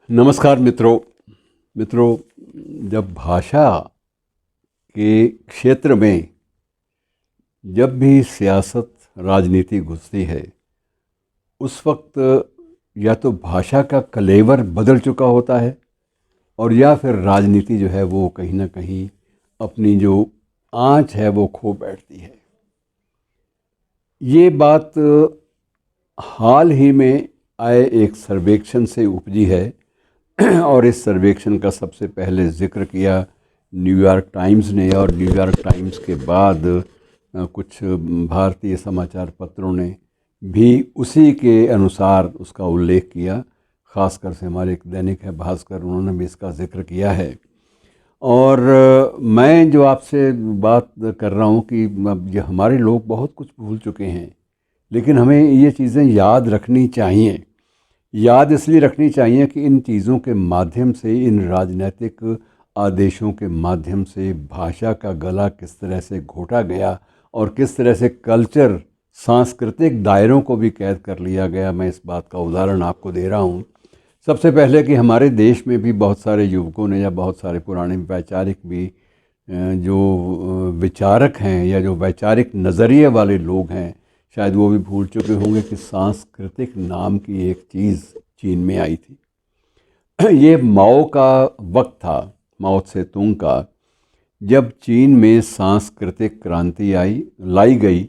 नमस्कार मित्रों। मित्रों, जब भाषा के क्षेत्र में जब भी सियासत राजनीति घुसती है, उस वक्त या तो भाषा का कलेवर बदल चुका होता है और या फिर राजनीति जो है वो कहीं ना कहीं अपनी जो आँच है वो खो बैठती है। ये बात हाल ही में आए एक सर्वेक्षण से उपजी है और इस सर्वेक्षण का सबसे पहले जिक्र किया न्यूयॉर्क टाइम्स ने, और न्यूयॉर्क टाइम्स के बाद कुछ भारतीय समाचार पत्रों ने भी उसी के अनुसार उसका उल्लेख किया। ख़ासकर से हमारे एक दैनिक है भास्कर, उन्होंने भी इसका जिक्र किया है। और मैं जो आपसे बात कर रहा हूँ कि अब ये हमारे लोग बहुत कुछ भूल चुके हैं, लेकिन हमें ये चीज़ें याद रखनी चाहिए। याद इसलिए रखनी चाहिए कि इन चीज़ों के माध्यम से, इन राजनीतिक आदेशों के माध्यम से भाषा का गला किस तरह से घोटा गया और किस तरह से कल्चर, सांस्कृतिक दायरों को भी कैद कर लिया गया। मैं इस बात का उदाहरण आपको दे रहा हूँ। सबसे पहले कि हमारे देश में भी बहुत सारे युवकों ने या बहुत सारे पुराने वैचारिक भी जो विचारक हैं या जो वैचारिक नज़रिए वाले लोग हैं, शायद वो भी भूल चुके होंगे कि सांस्कृतिक नाम की एक चीज़ चीन में आई थी। ये माओ का वक्त था, माओ त्से तुंग का, जब चीन में सांस्कृतिक क्रांति लाई गई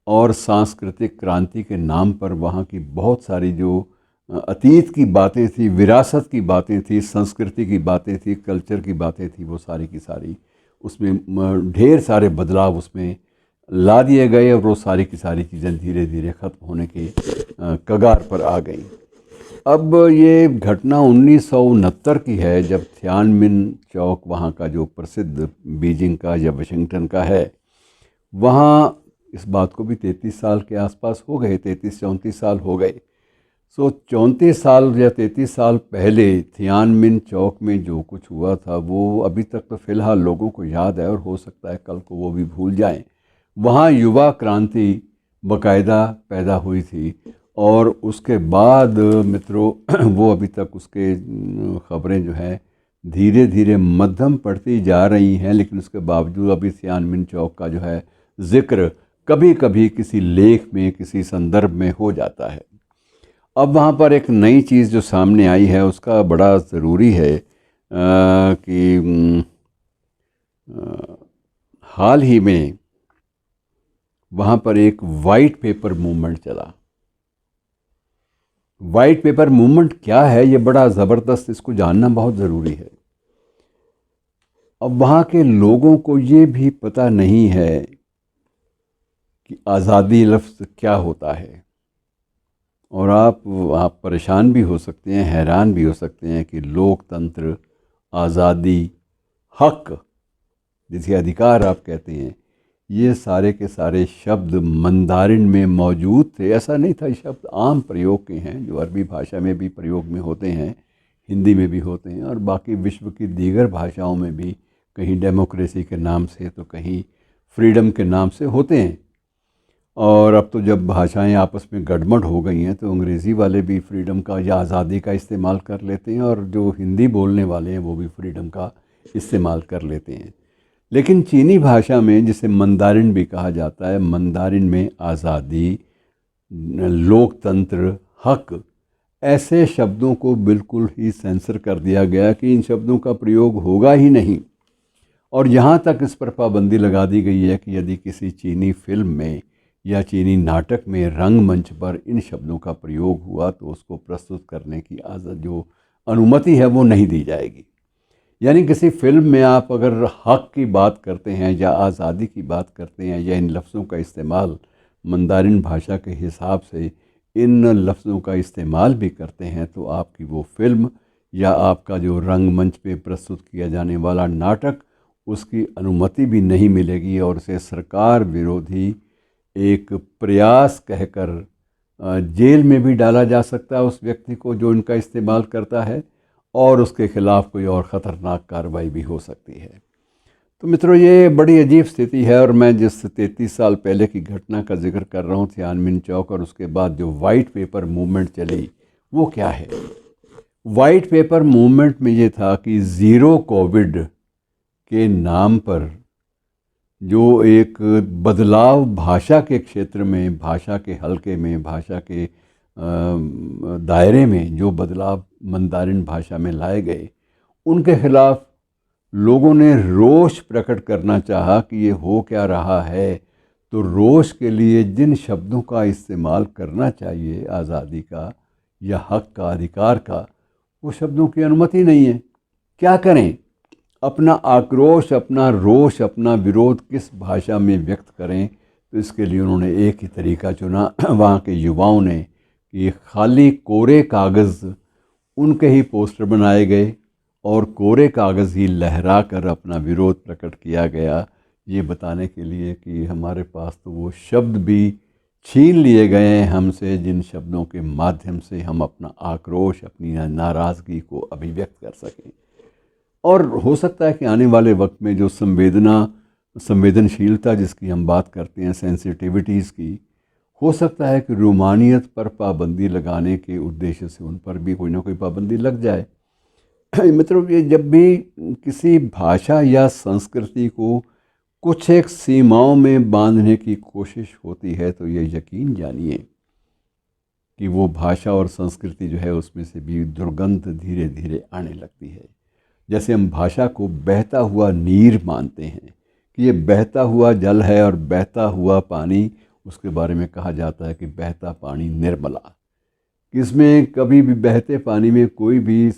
और सांस्कृतिक क्रांति के नाम पर वहाँ की बहुत सारी जो अतीत की बातें थी, विरासत की बातें थी, संस्कृति की बातें थी, कल्चर की बातें थी, वो सारी की सारी उसमें ढेर सारे बदलाव उसमें ला दिए गए और वो सारी की सारी चीज़ें धीरे धीरे ख़त्म होने के कगार पर आ गई। अब ये घटना 1969 की है, जब थियानमिन चौक, वहाँ का जो प्रसिद्ध बीजिंग का या वाशिंगटन का है, वहाँ इस बात को भी 33 साल के आसपास हो गए, 33-34 साल हो गए। सो 34 साल या 33 साल पहले थियानमिन चौक में जो कुछ हुआ था वो अभी तक तो फ़िलहाल लोगों को याद है और हो सकता है कल को वो भी भूल जाएं। वहाँ युवा क्रांति बाकायदा पैदा हुई थी और उसके बाद मित्रों वो अभी तक उसके ख़बरें जो है धीरे धीरे मध्यम पड़ती जा रही हैं, लेकिन उसके बावजूद अभी थियानमिन चौक का जो है ज़िक्र कभी कभी किसी लेख में, किसी संदर्भ में हो जाता है। अब वहाँ पर एक नई चीज़ जो सामने आई है उसका बड़ा ज़रूरी है कि हाल ही में वहाँ पर एक वाइट पेपर मूवमेंट चला। वाइट पेपर मूवमेंट क्या है, ये बड़ा ज़बरदस्त, इसको जानना बहुत ज़रूरी है। अब वहाँ के लोगों को ये भी पता नहीं है कि आज़ादी लफ्ज़ क्या होता है, और आप परेशान भी हो सकते हैं, हैरान भी हो सकते हैं कि लोकतंत्र, आज़ादी, हक, जिसे अधिकार आप कहते हैं, ये सारे के सारे शब्द मंदारिन में मौजूद थे। ऐसा नहीं था, ये शब्द आम प्रयोग के हैं जो अरबी भाषा में भी प्रयोग में होते हैं, हिंदी में भी होते हैं और बाकी विश्व की दीगर भाषाओं में भी कहीं डेमोक्रेसी के नाम से तो कहीं फ्रीडम के नाम से होते हैं। और अब तो जब भाषाएं आपस में गड़बड़ हो गई हैं तो अंग्रेज़ी वाले भी फ्रीडम का या आज़ादी का इस्तेमाल कर लेते हैं और जो हिंदी बोलने वाले हैं वो भी फ्रीडम का इस्तेमाल कर लेते हैं। लेकिन चीनी भाषा में, जिसे मंदारिन भी कहा जाता है, मंदारिन में आज़ादी, लोकतंत्र, हक, ऐसे शब्दों को बिल्कुल ही सेंसर कर दिया गया कि इन शब्दों का प्रयोग होगा ही नहीं। और यहाँ तक इस पर पाबंदी लगा दी गई है कि यदि किसी चीनी फिल्म में या चीनी नाटक में रंगमंच पर इन शब्दों का प्रयोग हुआ तो उसको प्रस्तुत करने की जो अनुमति है वो नहीं दी जाएगी। यानी किसी फिल्म में आप अगर हक की बात करते हैं या आज़ादी की बात करते हैं या इन लफ्ज़ों का इस्तेमाल मंदारिन भाषा के हिसाब से इन लफ्ज़ों का इस्तेमाल भी करते हैं तो आपकी वो फिल्म या आपका जो रंगमंच पे प्रस्तुत किया जाने वाला नाटक, उसकी अनुमति भी नहीं मिलेगी और उसे सरकार विरोधी एक प्रयास कहकर जेल में भी डाला जा सकता है उस व्यक्ति को जो इनका इस्तेमाल करता है, और उसके ख़िलाफ़ कोई और ख़तरनाक कार्रवाई भी हो सकती है। तो मित्रों, ये बड़ी अजीब स्थिति है और मैं जिस 33 साल पहले की घटना का जिक्र कर रहा हूँ, थियानमिन चौक, और उसके बाद जो वाइट पेपर मूवमेंट चली, वो क्या है? वाइट पेपर मूवमेंट में ये था कि ज़ीरो कोविड के नाम पर जो एक बदलाव भाषा के क्षेत्र में, भाषा के हलके में, भाषा के दायरे में जो बदलाव मंदारिन भाषा में लाए गए, उनके खिलाफ लोगों ने रोष प्रकट करना चाहा कि ये हो क्या रहा है। तो रोष के लिए जिन शब्दों का इस्तेमाल करना चाहिए आज़ादी का या हक का, अधिकार का, वो शब्दों की अनुमति नहीं है। क्या करें? अपना आक्रोश, अपना रोष, अपना विरोध किस भाषा में व्यक्त करें? तो इसके लिए उन्होंने एक ही तरीका चुना वहाँ के युवाओं ने कि खाली कोरे कागज़, उनके ही पोस्टर बनाए गए और कोरे कागज़ ही लहरा कर अपना विरोध प्रकट किया गया, ये बताने के लिए कि हमारे पास तो वो शब्द भी छीन लिए गए हैं हमसे जिन शब्दों के माध्यम से हम अपना आक्रोश, अपनी नाराज़गी को अभिव्यक्त कर सकें। और हो सकता है कि आने वाले वक्त में जो संवेदनशीलता जिसकी हम बात करते हैं, सेंसिटिविटीज़ की, हो सकता है कि रूमानियत पर पाबंदी लगाने के उद्देश्य से उन पर भी कोई ना कोई पाबंदी लग जाए। मतलब ये जब भी किसी भाषा या संस्कृति को कुछ एक सीमाओं में बांधने की कोशिश होती है तो ये यकीन जानिए कि वो भाषा और संस्कृति जो है उसमें से भी दुर्गंध धीरे धीरे आने लगती है। जैसे हम भाषा को बहता हुआ नीर मानते हैं कि ये बहता हुआ जल है और बहता हुआ पानी, उसके बारे में कहा जाता है कि बहता पानी निर्मला। इसमें कभी भी बहते पानी में कोई भी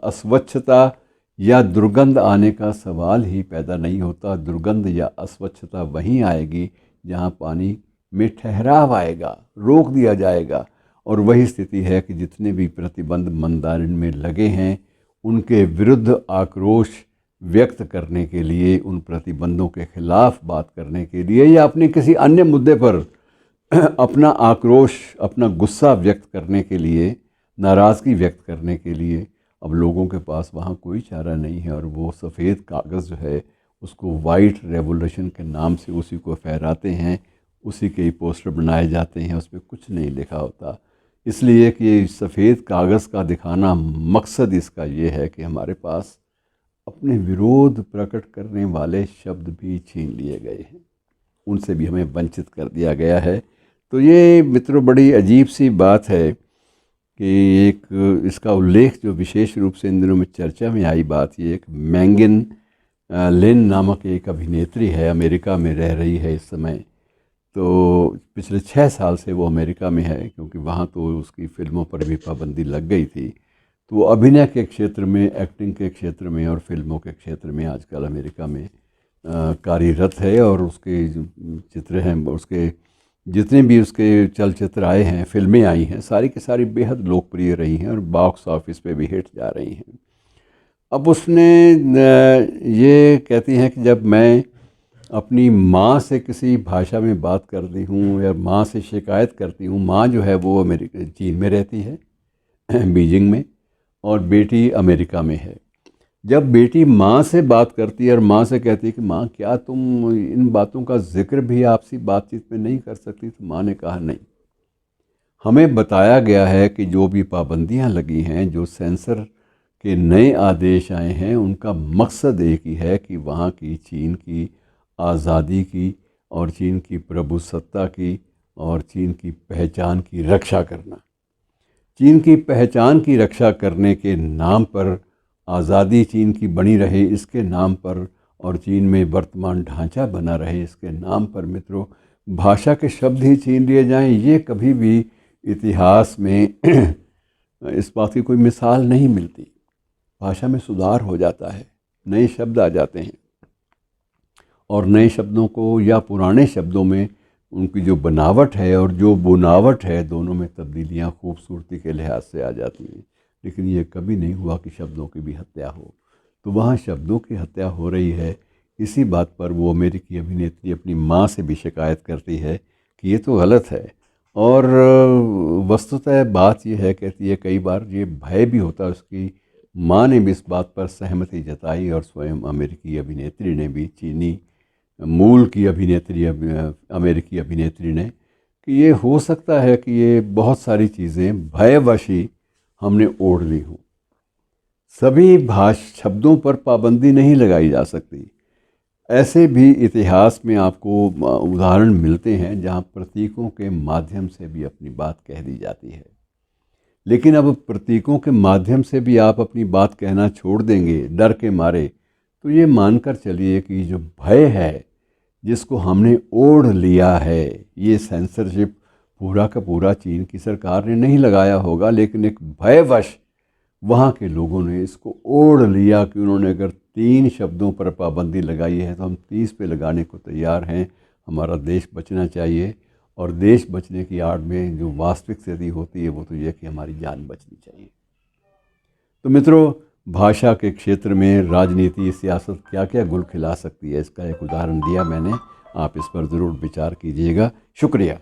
अस्वच्छता या दुर्गंध आने का सवाल ही पैदा नहीं होता। दुर्गंध या अस्वच्छता वहीं आएगी जहाँ पानी में ठहराव आएगा, रोक दिया जाएगा। और वही स्थिति है कि जितने भी प्रतिबंध मंदारिन में लगे हैं, उनके विरुद्ध आक्रोश व्यक्त करने के लिए, उन प्रतिबंधों के खिलाफ बात करने के लिए या अपने किसी अन्य मुद्दे पर अपना आक्रोश, अपना गुस्सा व्यक्त करने के लिए, नाराज़गी व्यक्त करने के लिए अब लोगों के पास वहाँ कोई चारा नहीं है। और वो सफ़ेद कागज़ जो है उसको वाइट रेवोल्यूशन के नाम से उसी को फहराते हैं, उसी के ही पोस्टर बनाए जाते हैं, उस पर कुछ नहीं लिखा होता। इसलिए कि सफ़ेद कागज़ का दिखाना मकसद इसका ये है कि हमारे पास अपने विरोध प्रकट करने वाले शब्द भी छीन लिए गए हैं, उनसे भी हमें वंचित कर दिया गया है। तो ये मित्रों बड़ी अजीब सी बात है कि एक इसका उल्लेख जो विशेष रूप से इन दिनों में चर्चा में आई बात, ये एक मैंगिन लिन नामक एक अभिनेत्री है, अमेरिका में रह रही है इस समय। तो पिछले 6 साल से वो अमेरिका में है, क्योंकि वहाँ तो उसकी फ़िल्मों पर भी पाबंदी लग गई थी। तो वो अभिनय के क्षेत्र में, एक्टिंग के क्षेत्र में और फिल्मों के क्षेत्र में आजकल अमेरिका में कार्यरत है। और उसके जो चित्र हैं, उसके जितने भी उसके चलचित्र आए हैं, फिल्में आई हैं, सारी की सारी बेहद लोकप्रिय रही हैं और बॉक्स ऑफिस पे भी हिट जा रही हैं। अब उसने ये कहती हैं कि जब मैं अपनी माँ से किसी भाषा में बात करती हूँ या माँ से शिकायत करती हूँ, माँ जो है वो चीन में रहती है, बीजिंग में, और बेटी अमेरिका में है। जब बेटी माँ से बात करती है और माँ से कहती है कि माँ क्या तुम इन बातों का जिक्र भी आपसी बातचीत में नहीं कर सकती, तो माँ ने कहा नहीं, हमें बताया गया है कि जो भी पाबंदियाँ लगी हैं, जो सेंसर के नए आदेश आए हैं, उनका मकसद एक ही है कि वहाँ की चीन की आज़ादी की और चीन की प्रभुसत्ता की और चीन की पहचान की रक्षा करना। चीन की पहचान की रक्षा करने के नाम पर, आज़ादी चीन की बनी रहे इसके नाम पर, और चीन में वर्तमान ढांचा बना रहे इसके नाम पर मित्रों, भाषा के शब्द ही छीन लिए जाएं, ये कभी भी इतिहास में इस बात की कोई मिसाल नहीं मिलती। भाषा में सुधार हो जाता है, नए शब्द आ जाते हैं, और नए शब्दों को या पुराने शब्दों में उनकी जो बनावट है और जो बुनावट है, दोनों में तब्दीलियाँ खूबसूरती के लिहाज से आ जाती हैं। लेकिन ये कभी नहीं हुआ कि शब्दों की भी हत्या हो। तो वहाँ शब्दों की हत्या हो रही है। इसी बात पर वो अमेरिकी अभिनेत्री अपनी माँ से भी शिकायत करती है कि ये तो गलत है। और वस्तुतः बात ये है, कहती है कई बार ये भय भी होता है, उसकी माँ ने भी इस बात पर सहमति जताई और स्वयं अमेरिकी अभिनेत्री ने भी, चीनी मूल की अभिनेत्री, अमेरिकी अभिनेत्री ने, कि ये हो सकता है कि ये बहुत सारी चीज़ें भयवश ही हमने ओढ़ ली हूँ। सभी शब्दों पर पाबंदी नहीं लगाई जा सकती। ऐसे भी इतिहास में आपको उदाहरण मिलते हैं जहाँ प्रतीकों के माध्यम से भी अपनी बात कह दी जाती है। लेकिन अब प्रतीकों के माध्यम से भी आप अपनी बात कहना छोड़ देंगे डर के मारे, तो ये मानकर चलिए कि जो भय है जिसको हमने ओढ़ लिया है, ये सेंसरशिप पूरा का पूरा चीन की सरकार ने नहीं लगाया होगा, लेकिन एक भयवश वहाँ के लोगों ने इसको ओढ़ लिया कि उन्होंने अगर 3 शब्दों पर पाबंदी लगाई है तो हम 30 पे लगाने को तैयार हैं। हमारा देश बचना चाहिए, और देश बचने की आड़ में जो वास्तविक स्थिति होती है वो तो ये कि हमारी जान बचनी चाहिए। तो मित्रों, भाषा के क्षेत्र में राजनीति, सियासत क्या क्या गुल खिला सकती है, इसका एक उदाहरण दिया मैंने। आप इस पर ज़रूर विचार कीजिएगा। शुक्रिया।